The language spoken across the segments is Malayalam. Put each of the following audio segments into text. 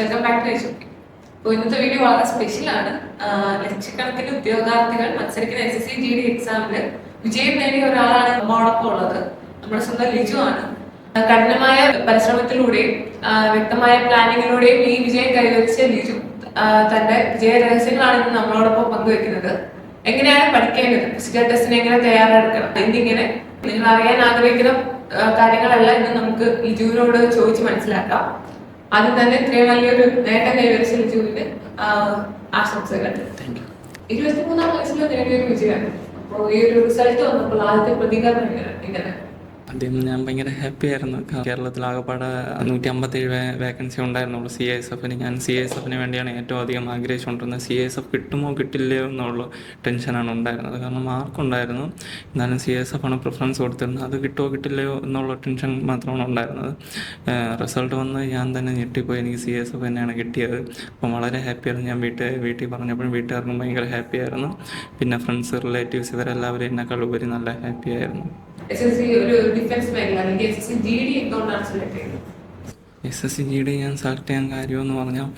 Welcome back to H. അപ്പോൾ ഇന്നത്തെ വീഡിയോ വളരെ സ്പെഷ്യലാണ്. ലക്ഷക്കണക്കിന് ഉദ്യോഗാർത്ഥികൾ മത്സരിക്കുന്ന SSC GD എക്സാമില് വിജയം നേടിയ ഒരാളാണ് നമ്മോടൊപ്പം ഉള്ളത്. നമ്മുടെ സ്വന്തം ലിജു ആണ്. കഠിനമായ പരിശ്രമത്തിലൂടെയും വ്യക്തമായ പ്ലാനിങ്ങിലൂടെയും ഈ വിജയം കൈവരിച്ച ലിജു തന്റെ വിജയ രഹസ്യങ്ങളാണ് ഇന്ന് നമ്മളോടൊപ്പം പങ്കുവെക്കുന്നത്. എങ്ങനെയാണ് പഠിക്കേണ്ടത്, ഫിസിക്കൽ ടെസ്റ്റിന് എങ്ങനെ തയ്യാറെടുക്കണം എന്നിങ്ങനെ നിങ്ങൾ അറിയാൻ ആഗ്രഹിക്കുന്ന കാര്യങ്ങളെല്ലാം ഇന്ന് നമുക്ക് ലിജുവിനോട് ചോദിച്ച് മനസ്സിലാക്കാം. ആദ്യം തന്നെ ഇത്രയും വലിയൊരു നേട്ടം കൈവരിച്ച ലിജുവിന് ആശംസകൾ. 23-ാം വയസ്സിൽ നേടിയൊരു വിജയമാണ്. അപ്പോൾ ഈ ഒരു റിസൾട്ട് വന്നപ്പോൾ ആദ്യത്തെ പ്രതികരണം എങ്ങനെ? ആദ്യം ഞാൻ ഭയങ്കര ഹാപ്പി ആയിരുന്നു. കേരളത്തിലാകെപ്പാടെ 157 വേക്കൻസി ഉണ്ടായിരുന്നുള്ളൂ CISF-ന്. ഞാൻ CISF-ന് വേണ്ടിയാണ് ഏറ്റവും അധികം ആഗ്രഹിച്ചുകൊണ്ടിരുന്നത്. CISF കിട്ടുമോ കിട്ടില്ലയോ എന്നുള്ള ടെൻഷനാണ് ഉണ്ടായിരുന്നത്. കാരണം മാർക്കുണ്ടായിരുന്നു, എന്നാലും CISF-ആണ് പ്രിഫറൻസ് കൊടുത്തിരുന്നത്. അത് കിട്ടുമോ കിട്ടില്ലയോ എന്നുള്ള ടെൻഷൻ മാത്രമാണ് ഉണ്ടായിരുന്നത്. റിസൾട്ട് വന്ന് ഞാൻ തന്നെ ഞെട്ടിപ്പോയി. എനിക്ക് CISF തന്നെയാണ് കിട്ടിയത്. അപ്പം വളരെ ഹാപ്പിയായിരുന്നു. ഞാൻ വീട്ടിൽ പറഞ്ഞപ്പോഴും വീട്ടുകാർക്കും ഭയങ്കര ഹാപ്പിയായിരുന്നു. പിന്നെ ഫ്രണ്ട്സ്, റിലേറ്റീവ്സ് ഇവരെല്ലാവരും എന്നെക്കാൾ ഉപരി നല്ല ഹാപ്പിയായിരുന്നു. SSC ഒരു ഡിഫൻസ് മേഖല അല്ലെങ്കിൽ SSC GD എന്തുകൊണ്ടാണ് സെലക്ട് ചെയ്തത്? SSC GD ഞാൻ സെലക്ട് ചെയ്യാൻ കാര്യമെന്ന് പറഞ്ഞാൽ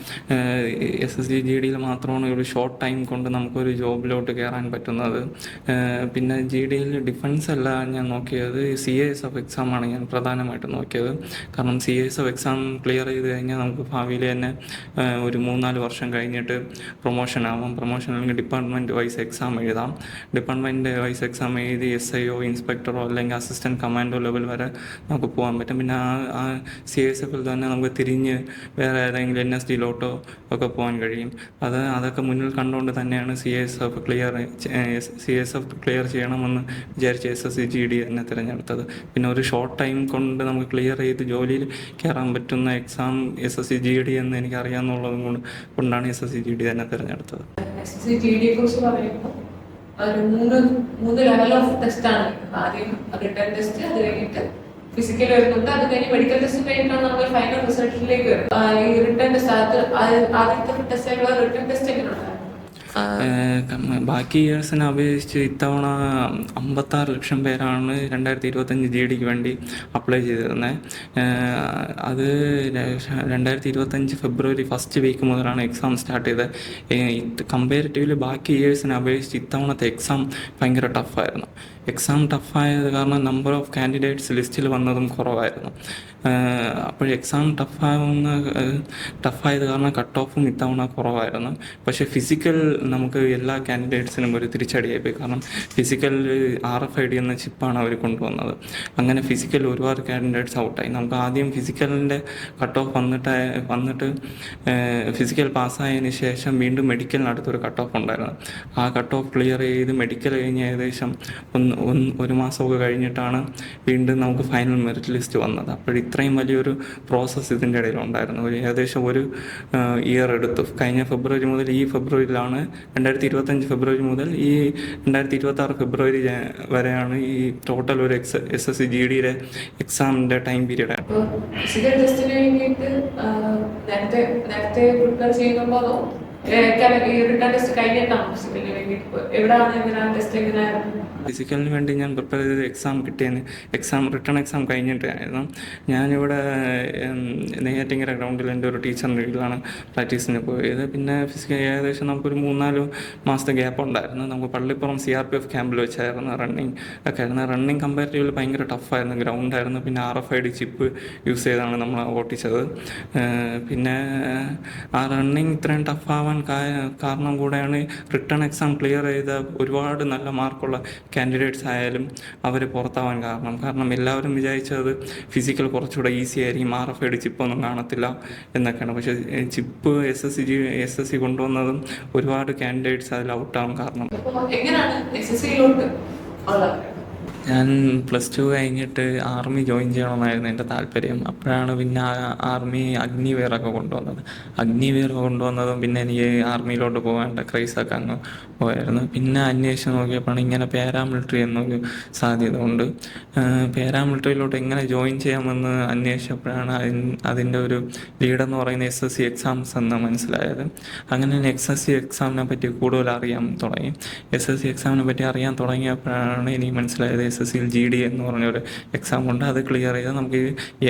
SSC GDയിൽ മാത്രമാണ് ഒരു ഷോർട്ട് ടൈം കൊണ്ട് നമുക്കൊരു ജോബിലോട്ട് കയറാൻ പറ്റുന്നത്. പിന്നെ GDയിൽ ഡിഫൻസ് അല്ല ഞാൻ നോക്കിയത്, CISF എക്സാമാണ് ഞാൻ പ്രധാനമായിട്ടും നോക്കിയത്. കാരണം CISF എക്സാം ക്ലിയർ ചെയ്ത് കഴിഞ്ഞാൽ നമുക്ക് ഭാവിയിൽ തന്നെ ഒരു 3-4 വർഷം കഴിഞ്ഞിട്ട് പ്രൊമോഷൻ ആവാം. പ്രൊമോഷൻ അല്ലെങ്കിൽ ഡിപ്പാർട്ട്മെൻറ്റ് വൈസ് എക്സാം എഴുതാം. ഡിപ്പാർട്ട്മെൻറ്റ് വൈസ് എക്സാം എഴുതി SIO, ഇൻസ്പെക്ടറോ അല്ലെങ്കിൽ അസിസ്റ്റൻറ്റ് കമാൻഡോ ലെവൽ വരെ നമുക്ക് പോകാൻ പറ്റും. പിന്നെ ആ CISF-ൽ തന്നെ നമുക്ക് തിരിഞ്ഞ് വേറെ ഏതെങ്കിലും NSD-ലോട്ടോ ഒക്കെ പോകാൻ കഴിയും. അതൊക്കെ മുന്നിൽ കണ്ടുകൊണ്ട് തന്നെയാണ് CISF ക്ലിയർ ചെയ്യണമെന്ന് വിചാരിച്ച് SSC GD തന്നെ തിരഞ്ഞെടുത്തത്. പിന്നെ ഒരു ഷോർട്ട് ടൈം കൊണ്ട് നമുക്ക് ക്ലിയർ ചെയ്ത് ജോലിയിൽ കയറാൻ പറ്റുന്ന എക്സാം SSC GD എന്ന് എനിക്ക് അറിയാമെന്നുള്ളത് കൊണ്ടാണ് SSC GD തന്നെ തിരഞ്ഞെടുത്തത്. SSC GD കുറിച്ച് പറയുമ്പോൾ ഒരു മൂന്ന് ലെവൽ ഓഫ് ടെസ്റ്റ് ആണ്. ആദ്യം റിട്ടൺ ടെസ്റ്റ്, അത് കഴിഞ്ഞിട്ട് ഫിസിക്കൽ വരുന്നുണ്ട്, അത് കഴിഞ്ഞ് മെഡിക്കൽ ടെസ്റ്റ് കഴിഞ്ഞിട്ടാണ് നമ്മൾ ഫൈനൽ റിസൾട്ടിലേക്ക് വരും. ഈ റിട്ടൺ ടെസ്റ്റ് ആദ്യത്തെ ടെസ്റ്റ് ആയിട്ടുള്ള റിട്ടൺ ടെസ്റ്റ് എങ്ങനെയാണ്? ബാക്കി ഇയേഴ്സിനെ അപേക്ഷിച്ച് ഇത്തവണ 56 ലക്ഷം പേരാണ് 2025 GDക്ക് വേണ്ടി അപ്ലൈ ചെയ്തിരുന്നത്. അത് 2025 ഫെബ്രുവരി ഫസ്റ്റ് വീക്ക് മുതലാണ് എക്സാം സ്റ്റാർട്ട് ചെയ്തത്. കമ്പാരിറ്റീവ്ലി ബാക്കി ഇയേഴ്സിനെ അപേക്ഷിച്ച് ഇത്തവണത്തെ എക്സാം ഭയങ്കര ടഫായിരുന്നു. എക്സാം ടഫായത് കാരണം നമ്പർ ഓഫ് കാൻഡിഡേറ്റ്സ് ലിസ്റ്റിൽ വന്നതും കുറവായിരുന്നു. അപ്പോൾ എക്സാം ടഫായത് കാരണം കട്ട് ഓഫും ഇത്തവണ കുറവായിരുന്നു. പക്ഷേ ഫിസിക്കൽ നമുക്ക് എല്ലാ കാൻഡിഡേറ്റ്സിനും ഒരു തിരിച്ചടിയായിപ്പോയി. കാരണം ഫിസിക്കൽ RFID എന്ന ചിപ്പാണ് അവർ കൊണ്ടുവന്നത്. അങ്ങനെ ഫിസിക്കൽ ഒരുപാട് കാൻഡിഡേറ്റ്സ് ഔട്ടായി. നമുക്ക് ആദ്യം ഫിസിക്കലിൻ്റെ കട്ട് ഓഫ് വന്നിട്ട് ഫിസിക്കൽ പാസ്സായതിന് ശേഷം വീണ്ടും മെഡിക്കലിനടുത്തൊരു കട്ട് ഓഫ് ഉണ്ടായിരുന്നു. ആ കട്ട് ഓഫ് ക്ലിയർ ചെയ്ത് മെഡിക്കൽ കഴിഞ്ഞ് ഏകദേശം ഒരു മാസമൊക്കെ കഴിഞ്ഞിട്ടാണ് വീണ്ടും നമുക്ക് ഫൈനൽ മെറിറ്റ് ലിസ്റ്റ് വന്നത്. അപ്പോൾ ഇത്രയും വലിയൊരു പ്രോസസ്സ് ഇതിൻ്റെ ഇടയിലുണ്ടായിരുന്നു. ഏകദേശം ഒരു ഇയർ എടുത്തു. കഴിഞ്ഞ ഫെബ്രുവരി മുതൽ ഈ ഫെബ്രുവരിയിലാണ് 2025 ഫെബ്രുവരി മുതൽ ഈ 2026 ഫെബ്രുവരി വരെയാണ് ഈ ടോട്ടൽ ഒരു SSC GDയുടെ എക്സാമിൻ്റെ ടൈം പീരീഡ്. ഫിസിക്കൽ ടെസ്റ്റിന് വേണ്ടിയിട്ട് നേരത്തെ പ്രിപ്പയർ ചെയ്യുമ്പോൾ ഫിസിക്കലിന് വേണ്ടി ഞാൻ പ്രിപ്പയർ ചെയ്ത് എക്സാം കിട്ടിയതിന് റിട്ടേൺ എക്സാം കഴിഞ്ഞിട്ടായിരുന്നു. ഞാനിവിടെ നെയ്യാറ്റിങ്കര ഗ്രൗണ്ടിൽ എൻ്റെ ഒരു ടീച്ചറിൻ്റെ വീട്ടിലാണ് പ്രാക്ടീസിന് പോയത്. പിന്നെ ഫിസിക്കൽ ഏകദേശം നമുക്കൊരു 3-4 മാസത്തെ ഗ്യാപ്പ് ഉണ്ടായിരുന്നു. നമുക്ക് പള്ളിപ്പുറം CRPF ക്യാമ്പിൽ വെച്ചായിരുന്നു റണ്ണിങ് ഒക്കെ ആയിരുന്നു. റണ്ണിങ് കമ്പാരിറ്റീവ്ലി ഭയങ്കര ടഫായിരുന്നു, ഗ്രൗണ്ടായിരുന്നു. പിന്നെ RFID ചിപ്പ് യൂസ് ചെയ്താണ് നമ്മൾ ഓട്ടിച്ചത്. പിന്നെ ആ റണ്ണിങ് ഇത്രയും ടഫാവാൻ കാരണം കൂടെയാണ് റിട്ടേൺ എക്സാം ക്ലിയർ ചെയ്ത ഒരുപാട് നല്ല മാർക്കുള്ള കാൻഡിഡേറ്റ്സ് ആയാലും അവർ പുറത്താവാൻ കാരണം എല്ലാവരും വിചാരിച്ചത് ഫിസിക്കൽ കുറച്ചുകൂടെ ഈസി ആയിരിക്കും, RFID ചിപ്പൊന്നും കാണത്തില്ല എന്നൊക്കെയാണ്. പക്ഷേ ചിപ്പ് SSC കൊണ്ടുവന്നതും ഒരുപാട് കാൻഡിഡേറ്റ്സ് അതിൽ ഔട്ടാവാൻ കാരണം. ഞാൻ +2 കഴിഞ്ഞിട്ട് ആർമി ജോയിൻ ചെയ്യണമെന്നായിരുന്നു എൻ്റെ താല്പര്യം. അപ്പോഴാണ് പിന്നെ ആർമി അഗ്നിവീറൊക്കെ കൊണ്ടുവന്നത്. പിന്നെ എനിക്ക് ആർമിയിലോട്ട് പോകേണ്ട ക്രൈസൊക്കെ അങ്ങ് പോയായിരുന്നു. പിന്നെ അന്വേഷിച്ച് നോക്കിയപ്പോഴാണ് ഇങ്ങനെ പാരാമിലിറ്ററി എന്നൊരു സാധ്യത ഉണ്ട്. പാരാമിലിറ്ററിയിലോട്ട് എങ്ങനെ ജോയിൻ ചെയ്യാമെന്ന് അന്വേഷിച്ചപ്പോഴാണ് അതിൻ്റെ ഒരു ലീഡെന്ന് പറയുന്ന SSC എക്സാംസ് എന്ന് മനസ്സിലായത്. അങ്ങനെ SSC എക്സാമിനെ പറ്റി കൂടുതൽ അറിയാൻ തുടങ്ങി. SSC എക്സാമിനെ പറ്റി അറിയാൻ തുടങ്ങിയപ്പോഴാണ് എനിക്ക് മനസ്സിലായത് SSCയിൽ GD എന്ന് പറഞ്ഞൊരു എക്സാം ഉണ്ട്. അത് ക്ലിയർ ചെയ്താൽ നമുക്ക്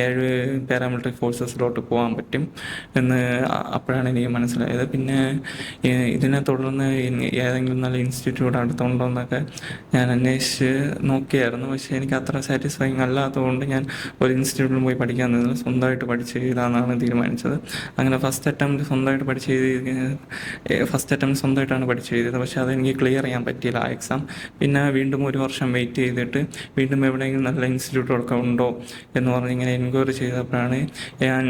7 പാരാമിലിറ്ററി ഫോഴ്സസിലോട്ട് പോകാൻ പറ്റും എന്ന് അപ്പോഴാണ് എനിക്ക് മനസ്സിലായത്. പിന്നെ ഇതിനെ തുടർന്ന് ഏതെങ്കിലും നല്ല ഇൻസ്റ്റിറ്റ്യൂട്ട് അടുത്തുണ്ടോ എന്നൊക്കെ ഞാൻ അന്വേഷിച്ച് നോക്കിയായിരുന്നു. പക്ഷേ എനിക്ക് അത്ര സാറ്റിസ്ഫൈങ് അല്ലാത്തതുകൊണ്ട് ഞാൻ ഒരു ഇൻസ്റ്റിറ്റ്യൂട്ടിൽ പോയി പഠിക്കാൻ നിന്നത് സ്വന്തമായിട്ട് പഠിച്ച് എഴുതാമെന്നാണ് തീരുമാനിച്ചത്. അങ്ങനെ ഫസ്റ്റ് അറ്റംപ്റ്റ് സ്വന്തമായിട്ടാണ് പഠിച്ച് എഴുതിയത്. പക്ഷേ അതെനിക്ക് ക്ലിയർ ചെയ്യാൻ പറ്റിയില്ല ആ എക്സാം. പിന്നെ വീണ്ടും 1 വർഷം വെയിറ്റ് ചെയ്തിട്ട് വീണ്ടും എവിടെയെങ്കിലും നല്ല ഇൻസ്റ്റിറ്റ്യൂട്ടൊക്കെ ഉണ്ടോ എന്ന് പറഞ്ഞ് ഇങ്ങനെ എൻക്വയറി ചെയ്തപ്പോഴാണ് ഞാൻ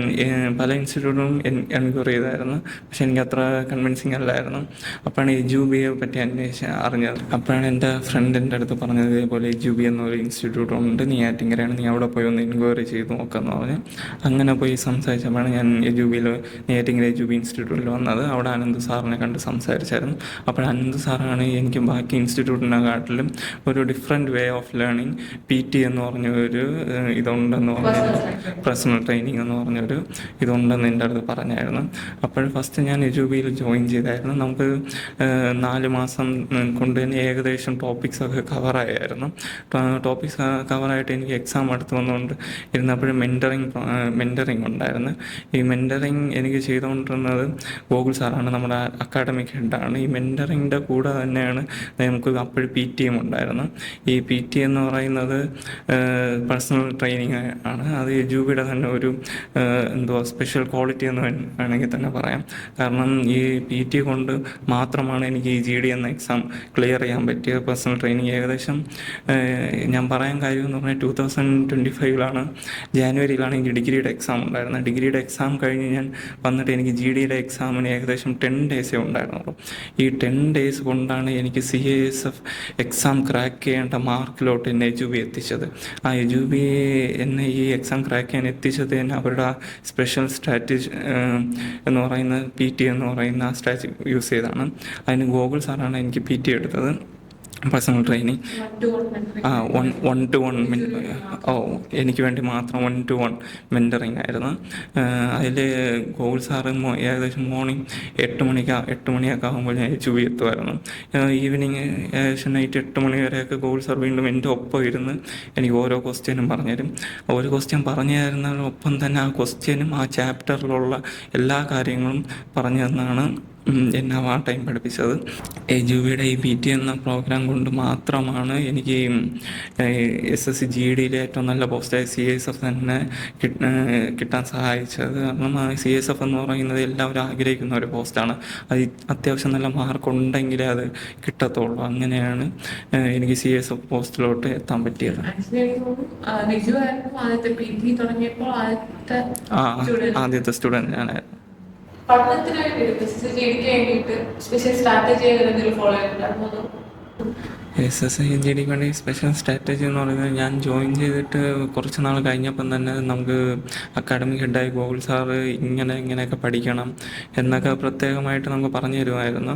പല ഇൻസ്റ്റിറ്റ്യൂട്ടും എൻക്വയറി ചെയ്തായിരുന്നു. പക്ഷേ എനിക്ക് അത്ര കൺവിൻസിങ് അല്ലായിരുന്നു. അപ്പോഴാണ് എജുബിയെ പറ്റി അറിഞ്ഞത്. അപ്പോഴാണ് എൻ്റെ ഫ്രണ്ട് എൻ്റെ അടുത്ത് പറഞ്ഞത്, ഇതേപോലെ എജുബി എന്നൊരു ഇൻസ്റ്റിറ്റ്യൂട്ട് ഉണ്ട്, നെയ്യാറ്റിൻകരയാണ്, നീ അവിടെ പോയി ഒന്ന് എൻക്വയറി ചെയ്ത് നോക്കാമെന്ന് പറഞ്ഞ് അങ്ങനെ പോയി സംസാരിച്ചപ്പോഴാണ് ഞാൻ നെയ്യാറ്റിൻകര എജുബി ഇൻസ്റ്റിറ്റ്യൂട്ടിൽ വന്നത്. അവിടെ അനന്ത് സാറിനെ കണ്ട് സംസാരിച്ചായിരുന്നു. അപ്പോൾ അനന്ത് സാറാണ് എനിക്ക് ബാക്കി ഇൻസ്റ്റിറ്റ്യൂട്ടിനെക്കാട്ടിലും ഒരു different way of learning PT എന്ന് പറഞ്ഞൊരു ഇതുണ്ടെന്ന് പറഞ്ഞ്, പേഴ്സണൽ ട്രെയിനിങ് എന്ന് പറഞ്ഞൊരു ഇതുണ്ടെന്ന് എൻ്റെ അടുത്ത് പറഞ്ഞായിരുന്നു. അപ്പോൾ ഫസ്റ്റ് ഞാൻ എജുബിയിൽ ജോയിൻ ചെയ്തായിരുന്നു. നമുക്ക് 4 മാസം കൊണ്ട് തന്നെ ഏകദേശം ടോപ്പിക്സൊക്കെ കവറായായിരുന്നു. ടോപ്പിക്സ് കവറായിട്ട് എനിക്ക് എക്സാം അടുത്ത് വന്നുകൊണ്ട് ഇരുന്നപ്പോഴും മെൻറ്ററിങ് ഉണ്ടായിരുന്നു. ഈ മെൻറ്ററിങ് എനിക്ക് ചെയ്തുകൊണ്ടിരുന്നത് ഗോകുൽ സാറാണ്, നമ്മുടെ അക്കാഡമിക് ഹെഡാണ്. ഈ മെൻറ്ററിങ്ങിൻ്റെ കൂടെ തന്നെയാണ് നമുക്ക് അപ്പോഴും PTയും ഉണ്ടായിരുന്നു. ഈ PT എന്ന് പറയുന്നത് പേഴ്സണൽ ട്രെയിനിങ് ആണ്. അത് എജുബിയുടെ തന്നെ ഒരു സ്പെഷ്യൽ ക്വാളിറ്റി എന്ന് വേണമെങ്കിൽ തന്നെ പറയാം. കാരണം ഈ PT കൊണ്ട് മാത്രമാണ് എനിക്ക് ഈ GD എന്ന എക്സാം ക്ലിയർ ചെയ്യാൻ പറ്റിയത്. പേഴ്സണൽ ട്രെയിനിങ് ഏകദേശം ഞാൻ പറയാൻ കാര്യം എന്ന് പറഞ്ഞാൽ 2025 ജാനുവരിയിലാണ് എനിക്ക് ഡിഗ്രിയുടെ എക്സാം ഉണ്ടായിരുന്നത്. ഡിഗ്രിയുടെ എക്സാം കഴിഞ്ഞ് ഞാൻ വന്നിട്ട് എനിക്ക് GDയുടെ എക്സാമിന് ഏകദേശം 10 ഡേയ്സേ ഉണ്ടായിരുന്നുള്ളൂ. ഈ 10 ഡേയ്സ് കൊണ്ടാണ് എനിക്ക് CASF എക്സാം ക്രാക്ക് ചെയ്യേണ്ട മാർക്കിലോട്ട് എന്നെ എജുബി എത്തിച്ചത്. ആ എജുബി എന്നെ ഈ എക്സാം ക്രാക്ക് ചെയ്യാൻ എത്തിച്ചത് തന്നെ അവരുടെ ആ സ്പെഷ്യൽ സ്ട്രാറ്റജി എന്ന് പറയുന്ന PT എന്ന് പറയുന്ന ആ സ്ട്രാറ്റജി യൂസ് ചെയ്താണ്. അതിന് ഗോകുൽ സാറാണ് എനിക്ക് PT എടുത്തത്, പേഴ്സണൽ ട്രെയിനിങ്. 1-to-1 എനിക്ക് വേണ്ടി മാത്രം 1-to-1 മെൻറ്ററിങ് ആയിരുന്നു. അതിൽ ഗോകുൽ സാറ് ഏകദേശം മോർണിംഗ് 8 മണിയൊക്കെ ആകുമ്പോൾ ഞാൻ എജുബി എത്തുമായിരുന്നു. ഈവനിങ് ഏകദേശം നൈറ്റ് 8 മണി വരെയൊക്കെ ഗോകുൽ സാർ വീണ്ടും എൻ്റെ ഒപ്പം ഇരുന്ന് എനിക്ക് ഓരോ ക്വസ്റ്റ്യനും പറഞ്ഞുതരും. ഒരു ക്വസ്റ്റ്യൻ പറഞ്ഞു തരുന്നതിനൊപ്പം തന്നെ ആ ക്വസ്റ്റ്യനും ആ ചാപ്റ്ററിലുള്ള എല്ലാ കാര്യങ്ങളും പറഞ്ഞു തന്നാണ് എന്നെ ആ ടൈം പഠിപ്പിച്ചത്. എജുബിയുടെ ഈ PT എന്ന പ്രോഗ്രാം കൊണ്ട് മാത്രമാണ് എനിക്ക് SSC GDയിലെ ഏറ്റവും നല്ല പോസ്റ്റായ CSF തന്നെ കിട്ടാൻ സഹായിച്ചത്. കാരണം CSF എന്ന് പറയുന്നത് എല്ലാവരും ആഗ്രഹിക്കുന്ന ഒരു പോസ്റ്റാണ്. അത് അത്യാവശ്യം നല്ല മാർക്ക് ഉണ്ടെങ്കിലേ അത് കിട്ടത്തുള്ളൂ. അങ്ങനെയാണ് എനിക്ക് CSF പോസ്റ്റിലോട്ട് എത്താൻ പറ്റിയത്. ആദ്യത്തെ സ്റ്റുഡൻറ്റ് ഞാനായിരുന്നു. പഠനത്തിന് വേണ്ടിയിട്ട് വേണ്ടിയിട്ട് സ്പെഷ്യൽ സ്ട്രാറ്റജി എന്തെങ്കിലും ഫോളോ ചെയ്തിട്ടുണ്ടായിരുന്നോ? SSC GDക്ക് വേണ്ടി സ്പെഷ്യൽ സ്ട്രാറ്റജി എന്ന് പറയുന്നത്, ഞാൻ ജോയിൻ ചെയ്തിട്ട് കുറച്ച് നാൾ കഴിഞ്ഞപ്പം തന്നെ നമുക്ക് അക്കാഡമിക് ഹെഡായി ഗോകുൽ സാറ് ഇങ്ങനെയൊക്കെ പഠിക്കണം എന്നൊക്കെ പ്രത്യേകമായിട്ട് നമുക്ക് പറഞ്ഞു തരുമായിരുന്നു.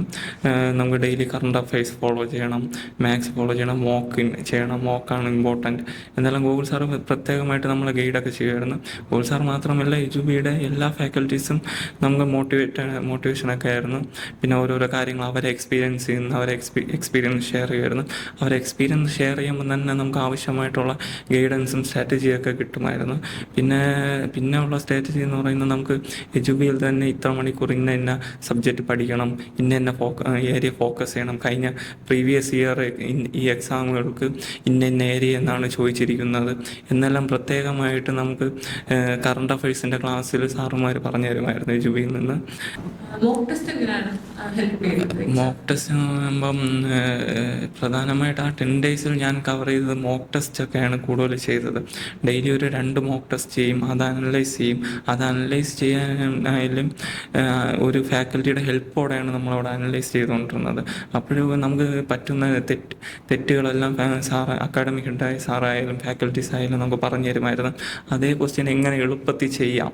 നമുക്ക് ഡെയിലി കറണ്ട് അഫയേഴ്സ് ഫോളോ ചെയ്യണം, മാത്സ് ഫോളോ ചെയ്യണം, മോക്കാണ് ഇമ്പോർട്ടൻറ്റ് എന്നെല്ലാം ഗോകുൽ സാറ് പ്രത്യേകമായിട്ട് നമ്മളെ ഗൈഡൊക്കെ ചെയ്യുമായിരുന്നു. ഗോകുൽ സാർ മാത്രമല്ല, എജുബിയുടെ എല്ലാ ഫാക്കൽറ്റീസും നമുക്ക് മോട്ടിവേഷനൊക്കെ ആയിരുന്നു. പിന്നെ ഓരോരോ കാര്യങ്ങൾ അവരെ എക്സ്പീരിയൻസ് ഷെയർ ചെയ്യുമായിരുന്നു. അവരെ എക്സ്പീരിയൻസ് ഷെയർ ചെയ്യുമ്പോൾ തന്നെ നമുക്ക് ആവശ്യമായിട്ടുള്ള ഗൈഡൻസും സ്ട്രാറ്റജിയൊക്കെ കിട്ടുമായിരുന്നു. പിന്നെ ഉള്ള സ്ട്രാറ്റജി എന്ന് പറയുന്നത്, നമുക്ക് എജുബിയിൽ തന്നെ ഇത്ര മണിക്കൂർ ഇന്ന സബ്ജക്റ്റ് പഠിക്കണം, ഇന്ന ഏരിയ ഫോക്കസ് ചെയ്യണം, കഴിഞ്ഞ പ്രീവിയസ് ഇയർ ഈ എക്സാമുകൾക്ക് ഇന്ന ഏരിയ എന്നാണ് ചോദിച്ചിരിക്കുന്നത് എന്നെല്ലാം പ്രത്യേകമായിട്ട് നമുക്ക് കറണ്ട് അഫയേഴ്സിൻ്റെ ക്ലാസ്സിൽ സാറുമാർ പറഞ്ഞു തരുമായിരുന്നു എജുബിയിൽ നിന്ന്. മോക്ക് ടെസ്റ്റ് ആകുമ്പം പ്രധാനമായിട്ട് ആ 10 ഡേയ്സിൽ ഞാൻ കവർ ചെയ്തത് മോക്ക് ടെസ്റ്റ് ഒക്കെയാണ് കൂടുതൽ ചെയ്തത്. ഡെയിലി ഒരു 2 മോക്ക് ടെസ്റ്റ് ചെയ്യും, അത് അനലൈസ് ചെയ്യും. അത് അനലൈസ് ചെയ്യാനായാലും ഒരു ഫാക്കൽറ്റിയുടെ ഹെൽപ്പോടെയാണ് നമ്മളവിടെ അനലൈസ് ചെയ്തുകൊണ്ടിരുന്നത്. അപ്പോഴും നമുക്ക് പറ്റുന്ന തെറ്റുകളെല്ലാം അക്കാഡമിക് ഹെഡായ സാറായാലും ഫാക്കൽറ്റീസ് ആയാലും നമുക്ക് പറഞ്ഞു തരുമായിരുന്നു. അതേ ക്വസ്റ്റ്യൻ എങ്ങനെ എളുപ്പത്തിൽ ചെയ്യാം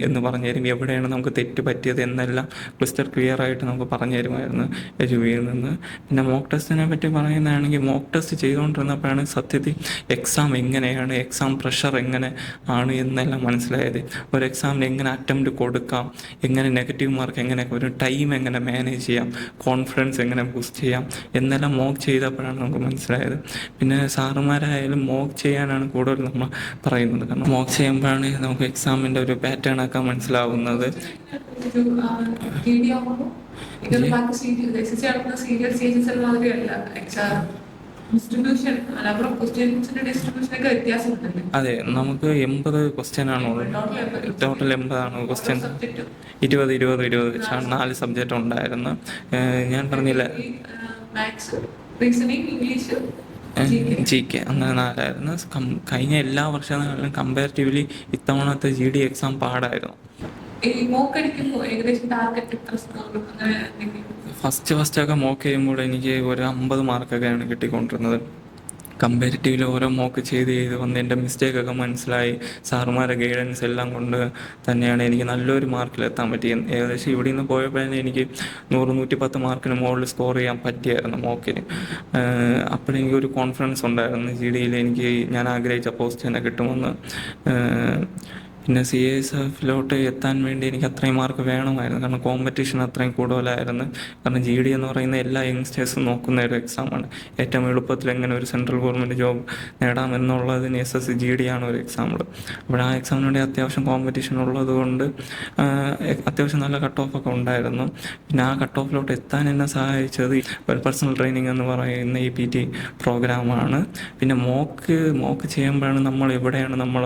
എന്ന് പറഞ്ഞു തരും, എവിടെയാണ് നമുക്ക് തെറ്റ് പറ്റിയത് എന്നെല്ലാം ക്ലിസ്റ്റർ ക്ലിയർ ആയിട്ട് നമുക്ക് പറഞ്ഞു തരുമായിരുന്നു എജുബിയിൽ നിന്ന്. പിന്നെ മോക്ക് ടെസ്റ്റിനെ പറ്റി പറയുന്നതാണെങ്കിൽ മോക്ക് ടെസ്റ്റ് ചെയ്തുകൊണ്ടിരുന്നപ്പോഴാണ് സത്യത്തിൽ എക്സാം എങ്ങനെയാണ്, എക്സാം പ്രഷർ എങ്ങനെ ആണ് എന്നെല്ലാം മനസ്സിലായത്. ഒരു എക്സാമിന് എങ്ങനെ അറ്റംപ്റ്റ് കൊടുക്കാം, എങ്ങനെ നെഗറ്റീവ് മാർക്ക് എങ്ങനെ, ഒരു ടൈം എങ്ങനെ മാനേജ് ചെയ്യാം, കോൺഫിഡൻസ് എങ്ങനെ ബൂസ്റ്റ് ചെയ്യാം എന്നെല്ലാം മോക്ക് ചെയ്തപ്പോഴാണ് നമുക്ക് മനസ്സിലായത്. പിന്നെ സാറുമാരായാലും മോക്ക് ചെയ്യാനാണ് കൂടുതൽ നമ്മൾ പറയുന്നത്. കാരണം മോക്ക് ചെയ്യുമ്പോഴാണ് നമുക്ക് എക്സാമിൻ്റെ ഒരു പാറ്റേൺ ഒക്കെ മനസ്സിലാവുന്നത്. അതെ, നമുക്ക് 80 ക്വസ്റ്റ്യൻ ആണ് ഉള്ളത്. Total 80 question. 20 വെച്ചാണ് 4 സബ്ജക്റ്റ് ഉണ്ടായിരുന്നു. ഞാൻ പറഞ്ഞില്ല, GK അങ്ങനെ 4ആയിരുന്നു. കഴിഞ്ഞ എല്ലാ വർഷങ്ങളിലും കമ്പാരിറ്റീവ്ലി ഇത്തവണത്തെ GD എക്സാം പാടായിരുന്നു. ഫസ്റ്റൊക്കെ മോക്ക് ചെയ്യുമ്പോൾ എനിക്ക് ഒരു 50 മാർക്കൊക്കെയാണ് കിട്ടിക്കൊണ്ടിരുന്നത്. കമ്പാരിറ്റീവ്ലി ഓരോ മോക്ക് ചെയ്ത് വന്ന് എൻ്റെ മിസ്റ്റേക്കൊക്കെ മനസ്സിലായി. സാറുമാരുടെ ഗൈഡൻസ് എല്ലാം കൊണ്ട് തന്നെയാണ് എനിക്ക് നല്ലൊരു മാർക്കിലെത്താൻ പറ്റിയത്. ഏകദേശം ഇവിടെ നിന്ന് പോയപ്പോഴേ എനിക്ക് 100-110 മാർക്കിന് മുകളിൽ സ്കോർ ചെയ്യാൻ പറ്റിയായിരുന്നു മോക്കിന്. അപ്പോഴെനിക്ക് ഒരു കോൺഫിഡൻസ് ഉണ്ടായിരുന്നു GDയിൽ എനിക്ക് ഞാൻ ആഗ്രഹിച്ച പോസ്റ്റ് തന്നെ കിട്ടുമെന്ന്. പിന്നെ CSFലോട്ട് എത്താൻ വേണ്ടി എനിക്ക് അത്രയും മാർക്ക് വേണമായിരുന്നു. കാരണം കോമ്പറ്റീഷൻ അത്രയും കൂടുതലായിരുന്നു. കാരണം GD എന്ന് പറയുന്ന എല്ലാ യങ്സ്റ്റേഴ്സും നോക്കുന്ന ഒരു എക്സാമാണ്. ഏറ്റവും എളുപ്പത്തിൽ എങ്ങനെ ഒരു സെൻട്രൽ ഗവൺമെൻറ് ജോബ് നേടാമെന്നുള്ളതിന് SSC GD ആണ് ഒരു എക്സാമ്പിൾ. അപ്പോൾ ആ എക്സാമിന് വേണ്ടി അത്യാവശ്യം കോമ്പറ്റീഷൻ ഉള്ളത് കൊണ്ട് അത്യാവശ്യം നല്ല കട്ട് ഓഫൊക്കെ ഉണ്ടായിരുന്നു. പിന്നെ ആ കട്ട് ഓഫിലോട്ട് എത്താൻ എന്നെ സഹായിച്ചത് പേഴ്സണൽ ട്രെയിനിങ് എന്ന് പറയുന്ന ഈ PT പ്രോഗ്രാമാണ്. പിന്നെ മോക്ക് ചെയ്യുമ്പോഴാണ് നമ്മൾ എവിടെയാണ് നമ്മൾ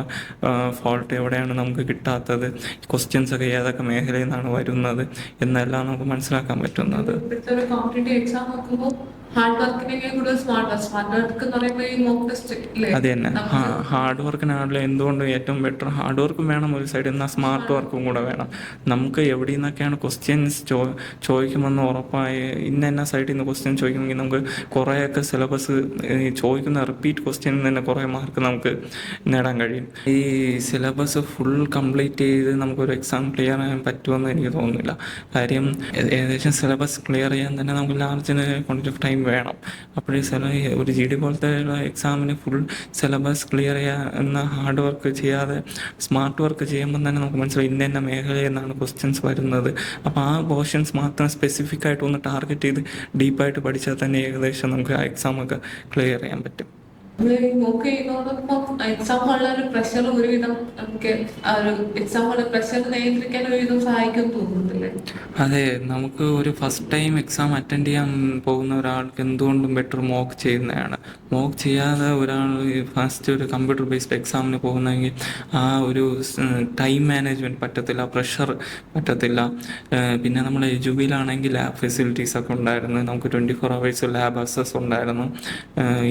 ഫോൾട്ട്, എവിടെയാണ് നമുക്ക് കിട്ടാത്തത്, ക്വസ്റ്റ്യൻസ് ഒക്കെ ഏതൊക്കെ മേഖലയിൽ നിന്നാണ് വരുന്നത് എന്നെല്ലാം നമുക്ക് മനസ്സിലാക്കാൻ പറ്റുന്നത്. അത് തന്നെ, ഹാർഡ് വർക്കിനാണല്ലോ എന്തുകൊണ്ടും ഏറ്റവും ബെറ്റർ. ഹാർഡ് വർക്കും വേണം ഒരു സൈഡ്, എന്നാൽ സ്മാർട്ട് വർക്കും കൂടെ വേണം. നമുക്ക് എവിടെ നിന്നൊക്കെയാണ് ക്വസ്റ്റ്യൻസ് ചോദിക്കുമെന്ന് ഉറപ്പായി ഇന്ന സൈഡിൽ നിന്ന് ക്വസ്റ്റ്യൻ ചോദിക്കുമെങ്കിൽ നമുക്ക് കുറേയൊക്കെ സിലബസ് ചോദിക്കുന്ന റിപ്പീറ്റ് ക്വസ്റ്റ്യനിൽ തന്നെ കുറേ മാർക്ക് നമുക്ക് നേടാൻ കഴിയും. ഈ സിലബസ് ഫുൾ കംപ്ലീറ്റ് ചെയ്ത് നമുക്കൊരു എക്സാം ക്ലിയർ ചെയ്യാൻ പറ്റുമെന്ന് എനിക്ക് തോന്നുന്നില്ല. കാര്യം ഏകദേശം സിലബസ് ക്ലിയർ ചെയ്യാൻ തന്നെ നമുക്ക് ലാർജിന് ക്വാണ്ടിറ്റി ഓഫ് ടൈം വേണം. അപ്പോഴേ ഒരു GD പോലത്തെ എക്സാമിന് ഫുൾ സിലബസ് ക്ലിയർ ചെയ്യുന്ന ഹാർഡ് വർക്ക് ചെയ്യാതെ സ്മാർട്ട് വർക്ക് ചെയ്യുമ്പോൾ തന്നെ നമുക്ക് മനസ്സിലായി ഇന്ന മേഖലയിൽ നിന്നാണ് ക്വസ്റ്റ്യൻസ് വരുന്നത്. അപ്പോൾ ആ പോർഷൻസ് മാത്രം സ്പെസിഫിക് ആയിട്ട് ഒന്ന് ടാർഗറ്റ് ചെയ്ത് ഡീപ്പായിട്ട് പഠിച്ചാൽ തന്നെ ഏകദേശം നമുക്ക് ആ എക്സാമൊക്കെ ക്ലിയർ ചെയ്യാൻ പറ്റും. എക്സാം ഹാളിലെ ഒരു പ്രഷർ ഒരുവിധം നമുക്ക് ആ ഒരു എക്സാം ഹാളിലെ പ്രഷർ നിയന്ത്രിക്കാൻ ഒരുവിധം സഹായിക്കും തോന്നുന്നില്ലേ? അതെ, നമുക്ക് ഒരു ഫസ്റ്റ് ടൈം എക്സാം അറ്റൻഡ് ചെയ്യാൻ പോകുന്ന ഒരാൾക്ക് എന്തുകൊണ്ടും ബെറ്റർ മോക്ക് ചെയ്യുന്നതാണ്. മോക്ക് ചെയ്യാതെ ഒരാൾ ഫസ്റ്റ് ഒരു കമ്പ്യൂട്ടർ ബേസ്ഡ് എക്സാമിന് പോകുന്നെങ്കിൽ ആ ഒരു ടൈം മാനേജ്മെൻറ്റ് പറ്റത്തില്ല, പ്രഷർ പറ്റത്തില്ല. പിന്നെ നമ്മൾ എജുബിയിലാണെങ്കിൽ ലാബ് ഫെസിലിറ്റീസ് ഒക്കെ ഉണ്ടായിരുന്നു. നമുക്ക് 24 hours ലാബ് അസസ് ഉണ്ടായിരുന്നു.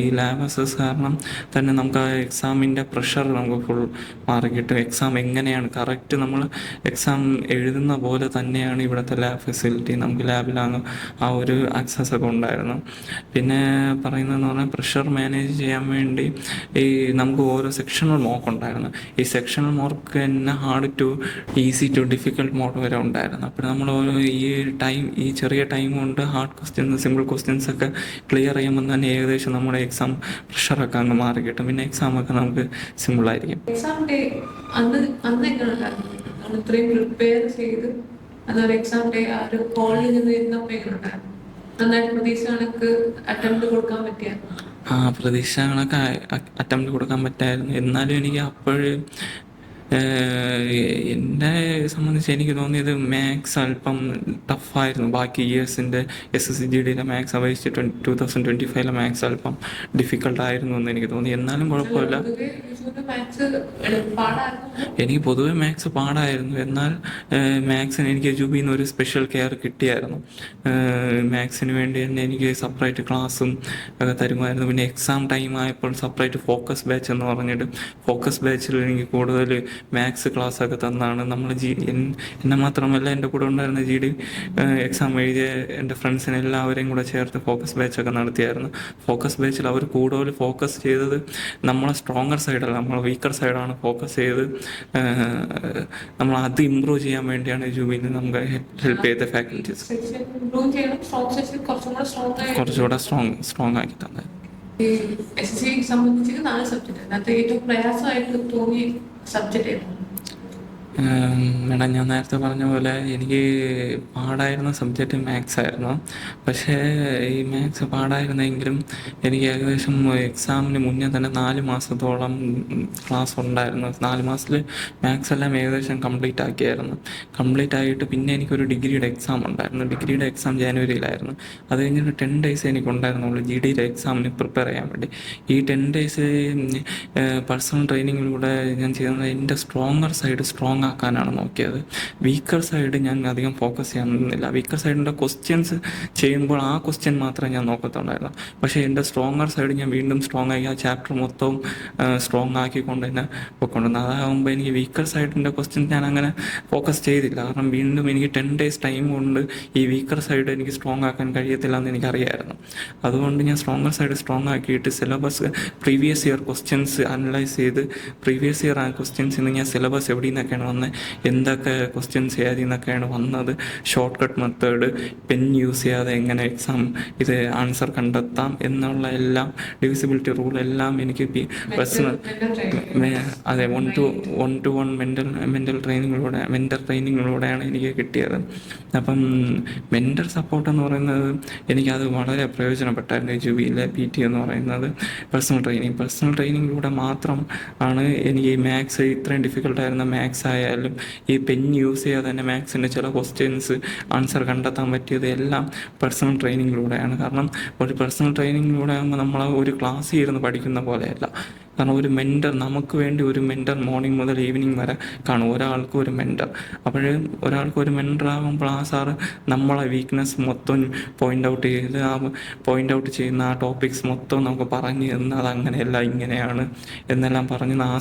ഈ ലാബ് അസസ് കാരണം തന്നെ നമുക്ക് ആ എക്സാമിൻ്റെ പ്രഷർ നമുക്ക് ഫുൾ മാറി കിട്ടും. എക്സാം എങ്ങനെയാണ് കറക്റ്റ് നമ്മൾ എക്സാം എഴുതുന്ന പോലെ തന്നെയാണ് ഇവിടുത്തെ ലാബ് ഫെസിലിറ്റി. നമുക്ക് ലാബിലാണ് ആ ഒരു ആക്സസ് ഒക്കെ ഉണ്ടായിരുന്നു. പിന്നെ പറയുന്നതെന്ന് പറഞ്ഞാൽ പ്രഷർ മാനേജ് ചെയ്യാൻ വേണ്ടി ഈ നമുക്ക് ഓരോ സെക്ഷണൽ മോക്ക് ഉണ്ടായിരുന്നു. ഈ സെക്ഷണൽ മോക്ക് തന്നെ hard to easy to difficult mode വരെ ഉണ്ടായിരുന്നു. അപ്പോൾ നമ്മൾ ഓരോ ഈ ചെറിയ ടൈം കൊണ്ട് ഹാർഡ് ക്വസ്റ്റ്യൻസ്, സിമ്പിൾ ക്വസ്റ്റ്യൻസ് ഒക്കെ ക്ലിയർ ചെയ്യുമ്പോൾ തന്നെ ഏകദേശം നമ്മുടെ എക്സാം പ്രഷറൊക്കെ അങ്ങ് മാറി കിട്ടും. പിന്നെ എക്സാമൊക്കെ നമുക്ക് സിമ്പിളായിരിക്കും. എക്സാം ഡേ അന്ന് ഇത്രയും പ്രിപ്പയർ ചെയ്ത് അതൊരു എക്സാം ഡേ ആ ഒരു ഹോളിൽ നിന്ന് ഇരുന്നപ്പോൾ എങ്ങനെയുണ്ടായിരുന്നു? നന്നായിട്ട് പ്രതീക്ഷ കണക്ക് അറ്റംപ്റ്റ് കൊടുക്കാൻ പറ്റിയ? പ്രതീക്ഷ കണക്ക് അറ്റംപ്റ്റ് കൊടുക്കാൻ പറ്റായിരുന്നു. എന്നാലും എനിക്ക് അപ്പോഴും എന്നെ സംബന്ധിച്ച് എനിക്ക് തോന്നിയത് മാത്സ് അല്പം ടഫായിരുന്നു. ബാക്കി ഇയേഴ്സിൻ്റെ SSC GDയിലെ മാത്സ് അപേക്ഷിച്ച് 2025 മാത്സ് അല്പം ഡിഫിക്കൽട്ടായിരുന്നു എന്ന് എനിക്ക് തോന്നി. എന്നാലും കുഴപ്പമില്ല. എനിക്ക് പൊതുവെ മാത്സ് പാടായിരുന്നു. എന്നാൽ മാത്സിന് എനിക്ക് എജുബിയിൽ നിന്ന് ഒരു സ്പെഷ്യൽ കെയർ കിട്ടിയായിരുന്നു. മാത്സിന് വേണ്ടി തന്നെ എനിക്ക് സെപ്പറേറ്റ് ക്ലാസ്സും ഒക്കെ തരുമായിരുന്നു. പിന്നെ എക്സാം ടൈം ആയപ്പോൾ സെപ്പറേറ്റ് ഫോക്കസ് ബാച്ച് എന്ന് പറഞ്ഞിട്ട് ഫോക്കസ് ബാച്ചിൽ എനിക്ക് കൂടുതൽ മാത്സ് ക്ലാസ്സൊക്കെ തന്നാണ്. നമ്മൾ എന്നെ മാത്രമല്ല എൻ്റെ കൂടെ ഉണ്ടായിരുന്ന GD എക്സാം എഴുതിയ എൻ്റെ ഫ്രണ്ട്സിനെ എല്ലാവരെയും കൂടെ ചേർത്ത് ഫോക്കസ് ബാച്ചൊക്കെ നടത്തിയായിരുന്നു. ഫോക്കസ് ബാച്ചിൽ അവർ കൂടുതൽ ഫോക്കസ് ചെയ്തത് നമ്മളെ സ്ട്രോങ്ങർ സൈഡല്ല നമ്മൾ വീക്കർ സൈഡാണ് ഫോക്കസ് ചെയ്ത് നമ്മൾ അത് ഇമ്പ്രൂവ് ചെയ്യാൻ വേണ്ടിയാണ് ജൂബിയിൽ നമുക്ക് ഹെൽപ്പ് ചെയ്ത ഫാക്കൽറ്റീസ് ഇംപ്രൂവ് ചെയ്യണം. സ്ട്രോങ് സെഷൻ കുറച്ചുകൂടെ സ്ട്രോങ് ആക്കി തന്നെ. ഈ SSC സംബന്ധിച്ച് 4 സബ്ജക്റ്റ്, അതിനകത്ത് ഏറ്റവും പ്രയാസമായിട്ട് തോന്നിയ സബ്ജക്റ്റ് ഏതാണ്? മേഡം, ഞാൻ നേരത്തെ പറഞ്ഞ പോലെ എനിക്ക് പാടായിരുന്ന സബ്ജക്റ്റ് മാത്സ് ആയിരുന്നു. പക്ഷേ ഈ മാത്സ് പാടായിരുന്നെങ്കിലും എനിക്ക് ഏകദേശം എക്സാമിന് മുന്നേ തന്നെ 4 മാസത്തോളം ക്ലാസ് ഉണ്ടായിരുന്നു. 4 മാസത്തിൽ മാത്സ് എല്ലാം ഏകദേശം കംപ്ലീറ്റ് ആക്കിയായിരുന്നു. കംപ്ലീറ്റ് ആയിട്ട് പിന്നെ എനിക്കൊരു ഡിഗ്രിയുടെ എക്സാം ഉണ്ടായിരുന്നു. ഡിഗ്രിയുടെ എക്സാം ജനുവരിയിലായിരുന്നു. അത് കഴിഞ്ഞിട്ട് 10 days എനിക്കുണ്ടായിരുന്നുള്ളൂ GDയുടെ എക്സാമിന് പ്രിപ്പയർ ചെയ്യാൻ വേണ്ടി. ഈ 10 days പേഴ്സണൽ ട്രെയിനിങ്ങിലൂടെ ഞാൻ ചെയ്യുന്നത് എൻ്റെ സ്ട്രോങ്ങർ സൈഡ് സ്ട്രോങ് ആക്കാനാണ് നോക്കിയത്. വീക്കർ സൈഡ് ഞാൻ അധികം ഫോക്കസ് ചെയ്യാൻ നിന്നില്ല. വീക്കർ സൈഡിൻ്റെ ക്വസ്റ്റ്യൻസ് ചെയ്യുമ്പോൾ ആ ക്വസ്റ്റ്യൻ മാത്രമേ ഞാൻ നോക്കത്തുണ്ടായിരുന്നു. പക്ഷേ എൻ്റെ സ്ട്രോങ്ങർ സൈഡ് ഞാൻ വീണ്ടും സ്ട്രോങ് ആക്കി ആ ചാപ്റ്റർ മൊത്തവും സ്ട്രോങ് ആക്കിക്കൊണ്ട് തന്നെ പോയിക്കൊണ്ടിരുന്നു. അതാകുമ്പോൾ എനിക്ക് വീക്കർ സൈഡിൻ്റെ ക്വസ്റ്റ്യൻ ഞാൻ അങ്ങനെ ഫോക്കസ് ചെയ്തില്ല. കാരണം വീണ്ടും എനിക്ക് 10 days ടൈം കൊണ്ട് ഈ വീക്കർ സൈഡ് എനിക്ക് സ്ട്രോങ് ആക്കാൻ കഴിയത്തില്ല എന്ന് എനിക്കറിയായിരുന്നു. അതുകൊണ്ട് ഞാൻ സ്ട്രോങ്ങർ സൈഡ് സ്ട്രോങ് ആക്കിയിട്ട് syllabus previous year questions analyse ചെയ്ത് പ്രീവിയസ് ഇയർ ആ ക്വസ്റ്റ്യൻസിൽ നിന്ന് ഞാൻ സിലബസ് എവിടെ നിന്നൊക്കെയാണ് വന്നത്, എന്തൊക്കെ ക്വസ്റ്റ്യൻസ് ഏതിൽ നിന്നൊക്കെയാണ് വന്നത്, short cut method, pen use ചെയ്യാതെ എങ്ങനെ എക്സാം ഇത് ആൻസർ കണ്ടെത്താം എന്നുള്ള എല്ലാം ഡിവിസിബിലിറ്റി റൂൾ എല്ലാം എനിക്ക് പേഴ്സണൽ അതെ 1-to-1 മെൻ്റൽ ട്രെയിനിങ്ങിലൂടെയാണ് എനിക്ക് കിട്ടിയത്. അപ്പം മെൻ്റൽ സപ്പോർട്ട് എന്ന് പറയുന്നത് എനിക്കത് വളരെ പ്രയോജനപ്പെട്ടായിരുന്നു. ജൂബിയിലെ PT എന്ന് പറയുന്നത് പേഴ്സണൽ ട്രെയിനിങ്ങിലൂടെ മാത്രം ആണ് എനിക്ക് ഈ മാത്സ് ഇത്രയും ഡിഫിക്കൽട്ടായിരുന്ന മാത്സ് ആയാലും ഈ പെൻ യൂസ് ചെയ്യാതെ തന്നെ മാത്സിൻ്റെ ചില ക്വസ്റ്റ്യൻസ് ആൻസർ കണ്ടെത്താൻ പറ്റിയത് എല്ലാം പേഴ്സണൽ ട്രെയിനിങ്ങിലൂടെയാണ്. കാരണം ഒരു പേഴ്സണൽ ട്രെയിനിങ്ങിലൂടെ ആകുമ്പോൾ നമ്മൾ ഒരു ക്ലാസ്സിൽ ഇരുന്ന് പഠിക്കുന്ന പോലെയല്ല. കാരണം ഒരു മെൻറ്റർ, നമുക്ക് വേണ്ടി ഒരു മെൻറ്റർ മോർണിംഗ് മുതൽ ഈവനിങ് വരെ കാണും. ഒരാൾക്ക് ഒരു മെൻറ്റർ. അപ്പോൾ ഒരാൾക്ക് ഒരു മെൻറ്റർ ആകുമ്പോൾ ആ സാറ് നമ്മളെ വീക്ക്നെസ് മൊത്തം പോയിൻ്റ് ഔട്ട് ചെയ്യുന്ന ആ ടോപ്പിക്സ് മൊത്തം നമുക്ക് പറഞ്ഞു തന്ന് അത് അങ്ങനെയല്ല ഇങ്ങനെയാണ് എന്നെല്ലാം പറഞ്ഞ് ആ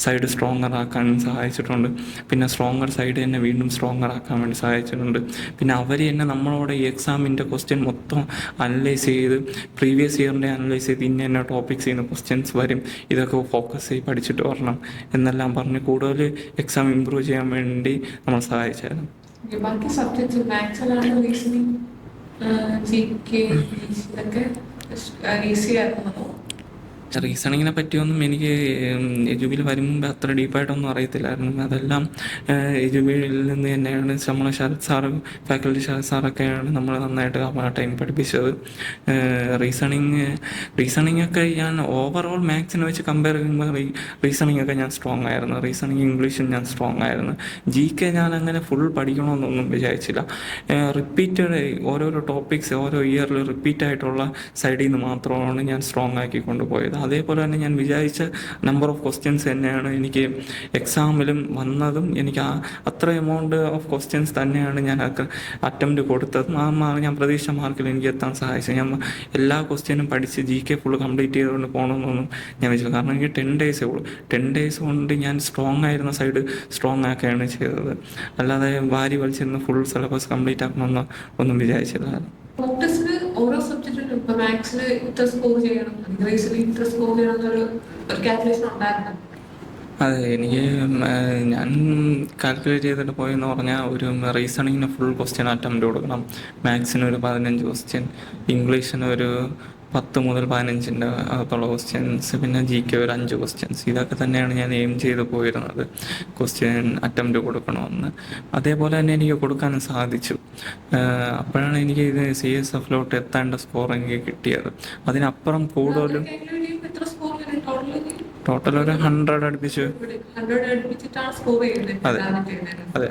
സൈഡ് സ്ട്രോങ്ങർ ആക്കാൻ സഹായിച്ചിട്ടുണ്ട്. പിന്നെ സ്ട്രോങ്ങർ സൈഡ് തന്നെ വീണ്ടും സ്ട്രോങ്ങർ ആക്കാൻ വേണ്ടി സഹായിച്ചിട്ടുണ്ട്. പിന്നെ അവർ തന്നെ നമ്മളോട് ഈ എക്സാമിൻ്റെ ക്വസ്റ്റ്യൻ മൊത്തം അനലൈസ് ചെയ്ത് പ്രീവിയസ് ഇയറിൻ്റെ അനലൈസ് ചെയ്ത് ഇന്ന ടോപ്പിക്സ് ചെയ്യുന്ന ക്വസ്റ്റ്യൻസ് വരും, ഇതൊക്കെ ഫോക്കസ് ചെയ്ത് പഠിച്ചിട്ട് വരണം എന്നെല്ലാം പറഞ്ഞ് കൂടുതൽ എക്സാം ഇമ്പ്രൂവ് ചെയ്യാൻ വേണ്ടി നമ്മൾ സഹായിച്ചായിരുന്നു. ബാക്കി സബ്ജക്ട്സ് മാത്സിലാണ് റീസണിങ് GK ഇതൊക്കെ ഈസി ആയിരുന്നു. റീസണിങ്ങിനെ പറ്റിയൊന്നും എനിക്ക് എജുബിയിൽ വരും മുമ്പ് അത്ര ഡീപ്പായിട്ടൊന്നും അറിയത്തില്ലായിരുന്നു. അതെല്ലാം എജുബിയിൽ നിന്ന് തന്നെയാണ് നമ്മളെ ഫാക്കൽറ്റി ശരത് സാറൊക്കെയാണ് നമ്മൾ നന്നായിട്ട് ആ ടൈം പഠിപ്പിച്ചത്. റീസണിങ് ഒക്കെ ഞാൻ ഓവറോൾ മാത്സിനെ വെച്ച് കമ്പയർ ചെയ്യുമ്പോൾ റീസണിങ് ഒക്കെ ഞാൻ സ്ട്രോങ് ആയിരുന്നു. റീസണിങ് ഇംഗ്ലീഷും ഞാൻ സ്ട്രോങ് ആയിരുന്നു. GK ഞാൻ അങ്ങനെ ഫുൾ പഠിക്കണമെന്നൊന്നും വിചാരിച്ചില്ല. റിപ്പീറ്റഡ് ഓരോരോ ടോപ്പിക്സ് ഓരോ ഇയറിൽ റിപ്പീറ്റ് ആയിട്ടുള്ള സൈഡിൽ നിന്ന് മാത്രമാണ് ഞാൻ സ്ട്രോങ് ആക്കി കൊണ്ടുപോയത്. അതേപോലെ തന്നെ ഞാൻ വിചാരിച്ച നമ്പർ ഓഫ് ക്വസ്റ്റ്യൻസ് തന്നെയാണ് എനിക്ക് എക്സാമിലും വന്നതും. എനിക്ക് അത്ര എമൗണ്ട് ഓഫ് ക്വസ്റ്റ്യൻസ് തന്നെയാണ് ഞാൻ അറ്റംപ്റ്റ് കൊടുത്തത്. ഞാൻ പ്രതീക്ഷിച്ച മാർക്കിൽ എനിക്ക് എത്താൻ സഹായിച്ചു. ഞാൻ എല്ലാ ക്വസ്റ്റ്യനും പഠിച്ച് GK ഫുൾ കംപ്ലീറ്റ് ചെയ്തുകൊണ്ട് പോകണമെന്നൊന്നും ഞാൻ വിചാരിച്ചു. കാരണം എനിക്ക് 10 days ഉള്ളൂ. 10 days കൊണ്ട് ഞാൻ സ്ട്രോങ് ആയിരുന്ന സൈഡ് സ്ട്രോങ് ആക്കുകയാണ് ചെയ്തത്. അല്ലാതെ വാരി വലിച്ചിരുന്ന് ഫുൾ സിലബസ് കംപ്ലീറ്റ് ആക്കണമെന്ന് ഒന്നും വിചാരിച്ചില്ല. ഫോക്കസിന് ഓരോ സബ്ജക്റ്റിനും ഇപ്പൊ മാത്സിന് ഇത്ര സ്കോർ ചെയ്യണം, ഇംഗ്ലീഷിൽ ഇത്ര സ്കോർ ചെയ്യണം എന്നൊരു കാൽക്കുലേഷൻ ഉണ്ടായിരുന്നു. അതെ, എനിക്ക് ഞാൻ കാൽക്കുലേറ്റ് ചെയ്തിട്ട് പോയെന്ന് പറഞ്ഞാൽ ഒരു റീസണിങ്ങിന് ഫുൾ ക്വസ്റ്റ്യൻ അറ്റംപ്റ്റ് കൊടുക്കണം, മാത്സിന് ഒരു 15 ക്വസ്റ്റ്യൻ, ഇംഗ്ലീഷിന് ഒരു 10 മുതൽ 15 അകത്തുള്ള ക്വസ്റ്റ്യൻസ്, പിന്നെ GK ഒരു 5 ക്വസ്റ്റ്യൻസ്. ഇതൊക്കെ തന്നെയാണ് ഞാൻ എയിം ചെയ്ത് പോയിരുന്നത്, ക്വസ്റ്റ്യൻ അറ്റംപ്റ്റ് കൊടുക്കണമെന്ന്. അതേപോലെ തന്നെ എനിക്ക് കൊടുക്കാനും സാധിച്ചു. അപ്പോഴാണ് എനിക്ക് ഇത് CSFലോട്ട് എത്തേണ്ട സ്കോർ എനിക്ക് കിട്ടിയത്. അതിനപ്പുറം കൂടുതലും ടോട്ടൽ ഒരു 100 അടുപ്പിച്ച്. അതെ അതെ.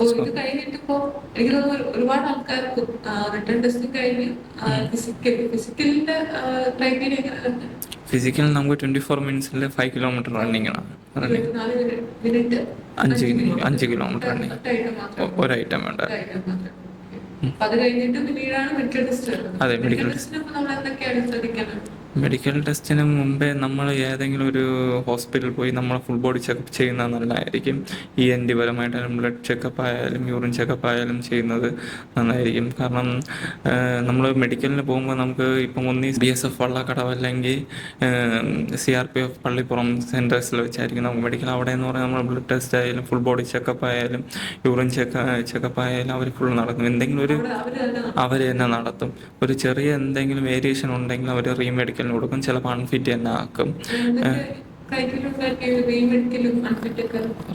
ഇത് കഴിഞ്ഞിട്ടിപ്പോ എനിക്ക് തോന്നുന്നു ഒരുപാട് ആൾക്കാർക്ക് റിട്ടേൺ ടെസ്റ്റ് കഴിഞ്ഞ് ഫിസിക്കലിന്റെ ക്രൈറ്റീരിയ ഫിസിക്കൽ നമുക്ക് 24 മിനിറ്റ്സിൽ 5 കിലോമീറ്റർ റണ്ണിങ് ആണ്. 5 കിലോമീറ്റർ റണ്ണിങ് ഒരു ഐറ്റം വേണ്ട. അത് കഴിഞ്ഞിട്ട് പിന്നീടാണ് മെഡിക്കൽ ടെസ്റ്റ്. അതെ, മെഡിക്കൽ ടെസ്റ്റ് മെഡിക്കൽ ടെസ്റ്റിന് മുമ്പേ നമ്മൾ ഏതെങ്കിലും ഒരു ഹോസ്പിറ്റലിൽ പോയി നമ്മൾ ഫുൾ ബോഡി ചെക്കപ്പ് ചെയ്യുന്നത് നല്ലതായിരിക്കും. ENT പരമായിട്ടായാലും ബ്ലഡ് ചെക്കപ്പ് ആയാലും യൂറിൻ ചെക്കപ്പ് ആയാലും ചെയ്യുന്നത് നന്നായിരിക്കും. കാരണം നമ്മൾ മെഡിക്കലിന് പോകുമ്പോൾ നമുക്ക് ഇപ്പം ഒന്നീ BSF വള്ളക്കടവ് അല്ലെങ്കിൽ CRPF പള്ളിപ്പുറം സെൻറ്റേഴ്സിൽ വെച്ചായിരിക്കും നമുക്ക് മെഡിക്കൽ. അവിടെ എന്ന് പറഞ്ഞാൽ നമ്മൾ ബ്ലഡ് ടെസ്റ്റ് ആയാലും ഫുൾ ബോഡി ചെക്കപ്പ് ആയാലും യൂറിൻ ചെക്കപ്പ് ആയാലും അവർ ഫുൾ നടക്കും. എന്തെങ്കിലും ഒരു അവർ തന്നെ നടത്തും. ഒരു ചെറിയ എന്തെങ്കിലും വേരിയേഷൻ ഉണ്ടെങ്കിൽ അവർ റീമെഡിക്കലിന് കൊടുക്കും, ചിലപ്പോൾ അൺഫിറ്റ് തന്നെ ആക്കും.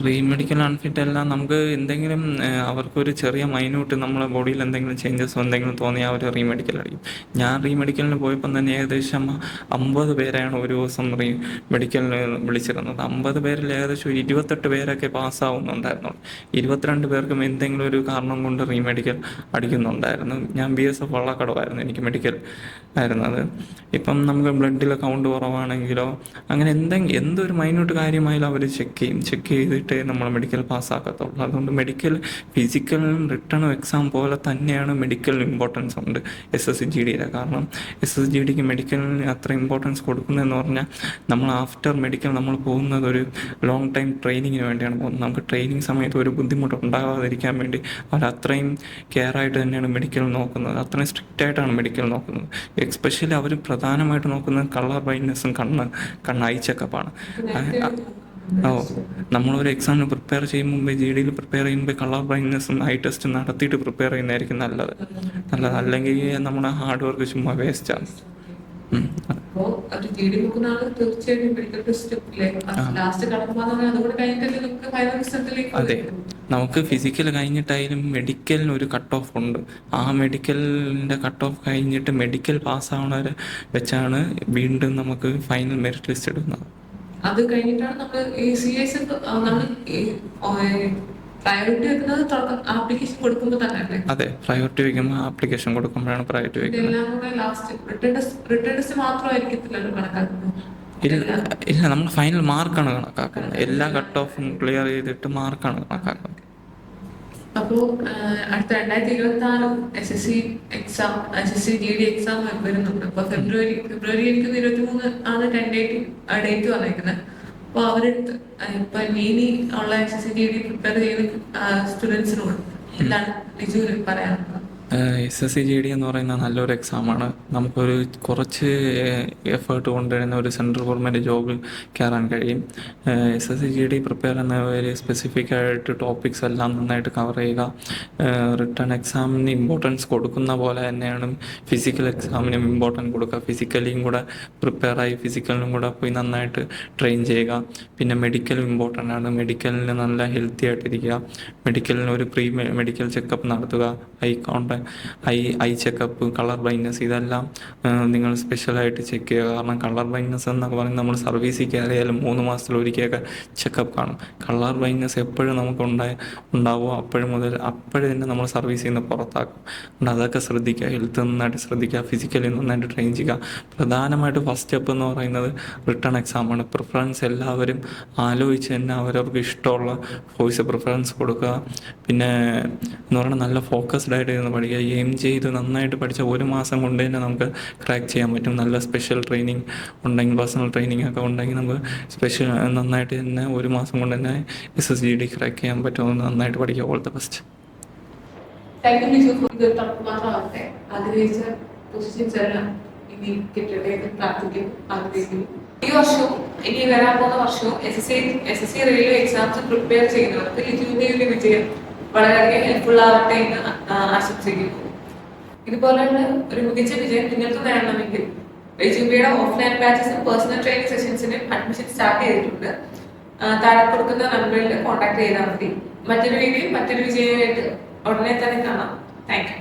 റീമെഡിക്കൽ അൺഫിറ്റ് എല്ലാം നമുക്ക് എന്തെങ്കിലും അവർക്കൊരു ചെറിയ മൈന്യൂട്ട് നമ്മളെ ബോഡിയിൽ എന്തെങ്കിലും ചേഞ്ചസ് എന്തെങ്കിലും തോന്നിയാൽ അവർ റീമെഡിക്കൽ അടിക്കും. ഞാൻ റീമെഡിക്കലിന് പോയപ്പം തന്നെ ഏകദേശം 50 പേരെയാണ് ഒരു ദിവസം റീമെഡിക്കലിന് വിളിച്ചിരുന്നത്. 50 പേരിൽ ഏകദേശം 28 പേരൊക്കെ പാസ്സാവുന്നുണ്ടായിരുന്നുള്ളൂ. 22 പേർക്കും എന്തെങ്കിലും ഒരു കാരണം കൊണ്ട് റീമെഡിക്കൽ അടിക്കുന്നുണ്ടായിരുന്നു. ഞാൻ BSF വള്ളക്കടവായിരുന്നു എനിക്ക് മെഡിക്കൽ ആയിരുന്നത്. ഇപ്പം നമുക്ക് ബ്ലഡിൽ കൗണ്ട് കുറവാണെങ്കിലോ അങ്ങനെ എന്തൊരു മൈന്യൂട്ട് കാര്യമായാലും അവർ ചെക്ക് ചെയ്തിട്ടേ നമ്മൾ മെഡിക്കൽ പാസ്സാക്കത്തുള്ളൂ. അതുകൊണ്ട് മെഡിക്കൽ ഫിസിക്കലും റിട്ടേണും എക്സാം പോലെ തന്നെയാണ് മെഡിക്കലിന് ഇമ്പോർട്ടൻസ് ഉണ്ട് SSGDയുടെ. കാരണം SSGDക്ക് മെഡിക്കലിന് അത്ര ഇമ്പോർട്ടൻസ് കൊടുക്കുന്നതെന്ന് പറഞ്ഞാൽ നമ്മൾ ആഫ്റ്റർ മെഡിക്കൽ നമ്മൾ പോകുന്നത് ഒരു ലോങ് ടൈം ട്രെയിനിങ്ങിന് വേണ്ടിയാണ് പോകുന്നത്. നമുക്ക് ട്രെയിനിങ് സമയത്ത് ഒരു ബുദ്ധിമുട്ട് ഉണ്ടാകാതിരിക്കാൻ വേണ്ടി അവർ അത്രയും കെയർ ആയിട്ട് തന്നെയാണ് മെഡിക്കൽ നോക്കുന്നത്. അത്രയും സ്ട്രിക്റ്റ് ആയിട്ടാണ് മെഡിക്കൽ നോക്കുന്നത്. എസ്പെഷ്യലി അവർ പ്രധാനമായിട്ട് നോക്കുന്നത് കളർ ബ്ലൈൻഡ്നെസ്സും ഐ ചെക്കപ്പാണ്. നമ്മളൊരു എക്സാമിന് പ്രിപ്പയർ ചെയ്യും മുമ്പേ GDയിൽ പ്രിപ്പയർ ചെയ്യുമ്പോൾ കളർ ബ്ലൈൻഡ്നെസ്സും ഐ ടെസ്റ്റ് നടത്തിയിട്ട് പ്രിപ്പയർ ചെയ്യുന്നതായിരിക്കും നല്ലത്. അല്ലെങ്കിൽ നമ്മുടെ ഹാർഡ് വർക്ക് ചുമ്മാ വേസ്റ്റാണ്. അതെ, നമുക്ക് ഫിസിക്കൽ കഴിഞ്ഞിട്ടായാലും മെഡിക്കലിന് ഒരു കട്ട് ഓഫ് ഉണ്ട്. ആ മെഡിക്കലിൻ്റെ കട്ട് ഓഫ് കഴിഞ്ഞിട്ട് മെഡിക്കൽ പാസ്സാവണവരെ വെച്ചാണ് വീണ്ടും നമുക്ക് ഫൈനൽ മെറിറ്റ് ലിസ്റ്റ് ഇടുന്നത്. അത് കഴിഞ്ഞിട്ടാണ് നമ്മൾ ഈ CS നമ്മൾ പ്രയോറിറ്റി വെക്കുന്നത് ആപ്ലിക്കേഷൻ കൊടുക്കുമ്പോൾ തന്നെ അല്ലേ? അതെ, പ്രയോറിറ്റി വെക്കുമ്പോൾ ആപ്ലിക്കേഷൻ കൊടുക്കുമ്പോഴാണ് പ്രയോറിറ്റി വെക്കുന്നത്. റിട്ടേൺ ടെസ്റ്റ് മാത്രമായിരിക്കത്തില്ലല്ലോ കണക്കാക്കുന്നത്. ഇല്ല, നമ്മൾ ഫൈനൽ മാർക്കാണ് കണക്കാക്കുന്നത്. എല്ലാ കട്ട് ഓഫും ക്ലിയർ ചെയ്തിട്ട് മാർക്കാണ് കണക്കാക്കുന്നത്. അപ്പോൾ അടുത്ത 2026 SSC GD എക്സാം വരുന്നുണ്ട്. അപ്പൊ ഫെബ്രുവരി എനിക്ക് 23 ആണ് ഡേറ്റ് വന്നേക്കുന്നത്. അപ്പോൾ അവരെടുത്ത് ഇപ്പൊ ഇനി ഉള്ള SSC GD പ്രിപ്പയർ ചെയ്യുന്ന സ്റ്റുഡൻസിനോട് എന്താണ് ലിജുവിന് പറയാനുള്ളത്? SSC GD എന്ന് പറയുന്ന നല്ലൊരു എക്സാമാണ്. നമുക്കൊരു കുറച്ച് എഫേർട്ട് കൊണ്ടുവരുന്ന ഒരു സെൻട്രൽ ഗവൺമെൻറ് ജോബിൽ കയറാൻ കഴിയും. SSC GD പ്രിപ്പയർ ചെയ്യുന്നവർ സ്പെസിഫിക് ആയിട്ട് ടോപ്പിക്സ് എല്ലാം നന്നായിട്ട് കവർ ചെയ്യുക. റിട്ടേൺ എക്സാമിന് ഇമ്പോർട്ടൻസ് കൊടുക്കുന്ന പോലെ തന്നെയാണ് ഫിസിക്കൽ എക്സാമിനും ഇമ്പോർട്ടൻസ് കൊടുക്കുക. ഫിസിക്കലിയും കൂടെ പ്രിപ്പയറായി ഫിസിക്കലിനും കൂടെ പോയി നന്നായിട്ട് ട്രെയിൻ ചെയ്യുക. പിന്നെ മെഡിക്കലും ഇമ്പോർട്ടൻ്റ് ആണ്. മെഡിക്കലിന് നല്ല ഹെൽത്തി ആയിട്ടിരിക്കുക. മെഡിക്കലിന് ഒരു മെഡിക്കൽ ചെക്കപ്പ് നടത്തുക. ഐ ചെക്കപ്പ്, കളർ ബ്ലൈൻഡ്നെസ്, ഇതെല്ലാം നിങ്ങൾ സ്പെഷ്യലായിട്ട് ചെക്ക് ചെയ്യുക. കാരണം കളർ ബ്ലൈൻഡ്നെസ് എന്നൊക്കെ പറയുന്നത് നമ്മൾ സർവീസിൽ കയറിയാലും 3 മാസത്തിൽ ഒരിക്കലൊക്കെ ചെക്കപ്പ് കാണും. കളർ ബ്ലൈൻഡ്നെസ് എപ്പോഴും നമുക്ക് ഉണ്ടാവുമോ അപ്പോഴും തന്നെ നമ്മൾ സർവീസിൽ നിന്ന് പുറത്താക്കും. അതുകൊണ്ട് അതൊക്കെ ശ്രദ്ധിക്കുക. ഹെൽത്ത് നന്നായിട്ട് ശ്രദ്ധിക്കുക. ഫിസിക്കലി നന്നായിട്ട് ട്രെയിൻ ചെയ്യുക. പ്രധാനമായിട്ട് ഫസ്റ്റ് സ്റ്റെപ്പ് എന്ന് പറയുന്നത് റിട്ടേൺ എക്സാമാണ്. പ്രിഫറൻസ് എല്ലാവരും ആലോചിച്ച് തന്നെ അവരവർക്ക് ഇഷ്ടമുള്ള കോഴ്സ് പ്രിഫറൻസ് കൊടുക്കുക. പിന്നെ എന്ന് പറയുന്നത് നല്ല ഫോക്കസ്ഡ് ആയിട്ട് ഇരുന്ന് പഠിക്കുക. എയിം ചെയ്ത് നന്നായിട്ട് പഠിച്ചാൽ 1 മാസം കൊണ്ട് തന്നെ നമുക്ക് ക്രാക്ക് ചെയ്യാൻ പറ്റും. നല്ല സ്പെഷ്യൽ ട്രെയിനിങ് ഉണ്ടെങ്കിൽ, പേഴ്സണൽ ട്രെയിനിങ് ഒക്കെ ഉണ്ടെങ്കിൽ നമുക്ക് നന്നായിട്ട് തന്നെ 1 മാസം കൊണ്ട് തന്നെ SSGD ക്രാക്ക് ചെയ്യാൻ പറ്റും. നന്നായിട്ട് പഠിക്കുക. All the best. ഈ വർഷവും ഇനി വരാൻ പോകുന്ന വർഷവും SSC റെയിൽവേ എക്സാംസ് പ്രിപ്പയർ ചെയ്യുന്നവർക്ക് ലിജുവിന്റെ ഒരു വിജയം വളരെയധികം ഹെൽപ്ഫുൾ ആവട്ടെ എന്ന് ആശംസിക്കുന്നു. ഇതുപോലെയുള്ള ഒരു മികച്ച വിജയം നിങ്ങൾക്ക് നേടണമെങ്കിൽ ലിജുബിയുടെ ഓഫ്ലൈൻ ബാച്ചസും പേഴ്സണൽ ട്രെയിനിങ് സെഷൻസിനും അഡ്മിഷൻ സ്റ്റാർട്ട് ചെയ്തിട്ടുണ്ട്. താഴെ കൊടുക്കുന്ന നമ്പറിൽ കോൺടാക്ട് ചെയ്താൽ മതി. മറ്റൊരു വീഡിയോ മറ്റൊരു വിജയമായിട്ട് ഉടനെ തന്നെ കാണാം. Thank you.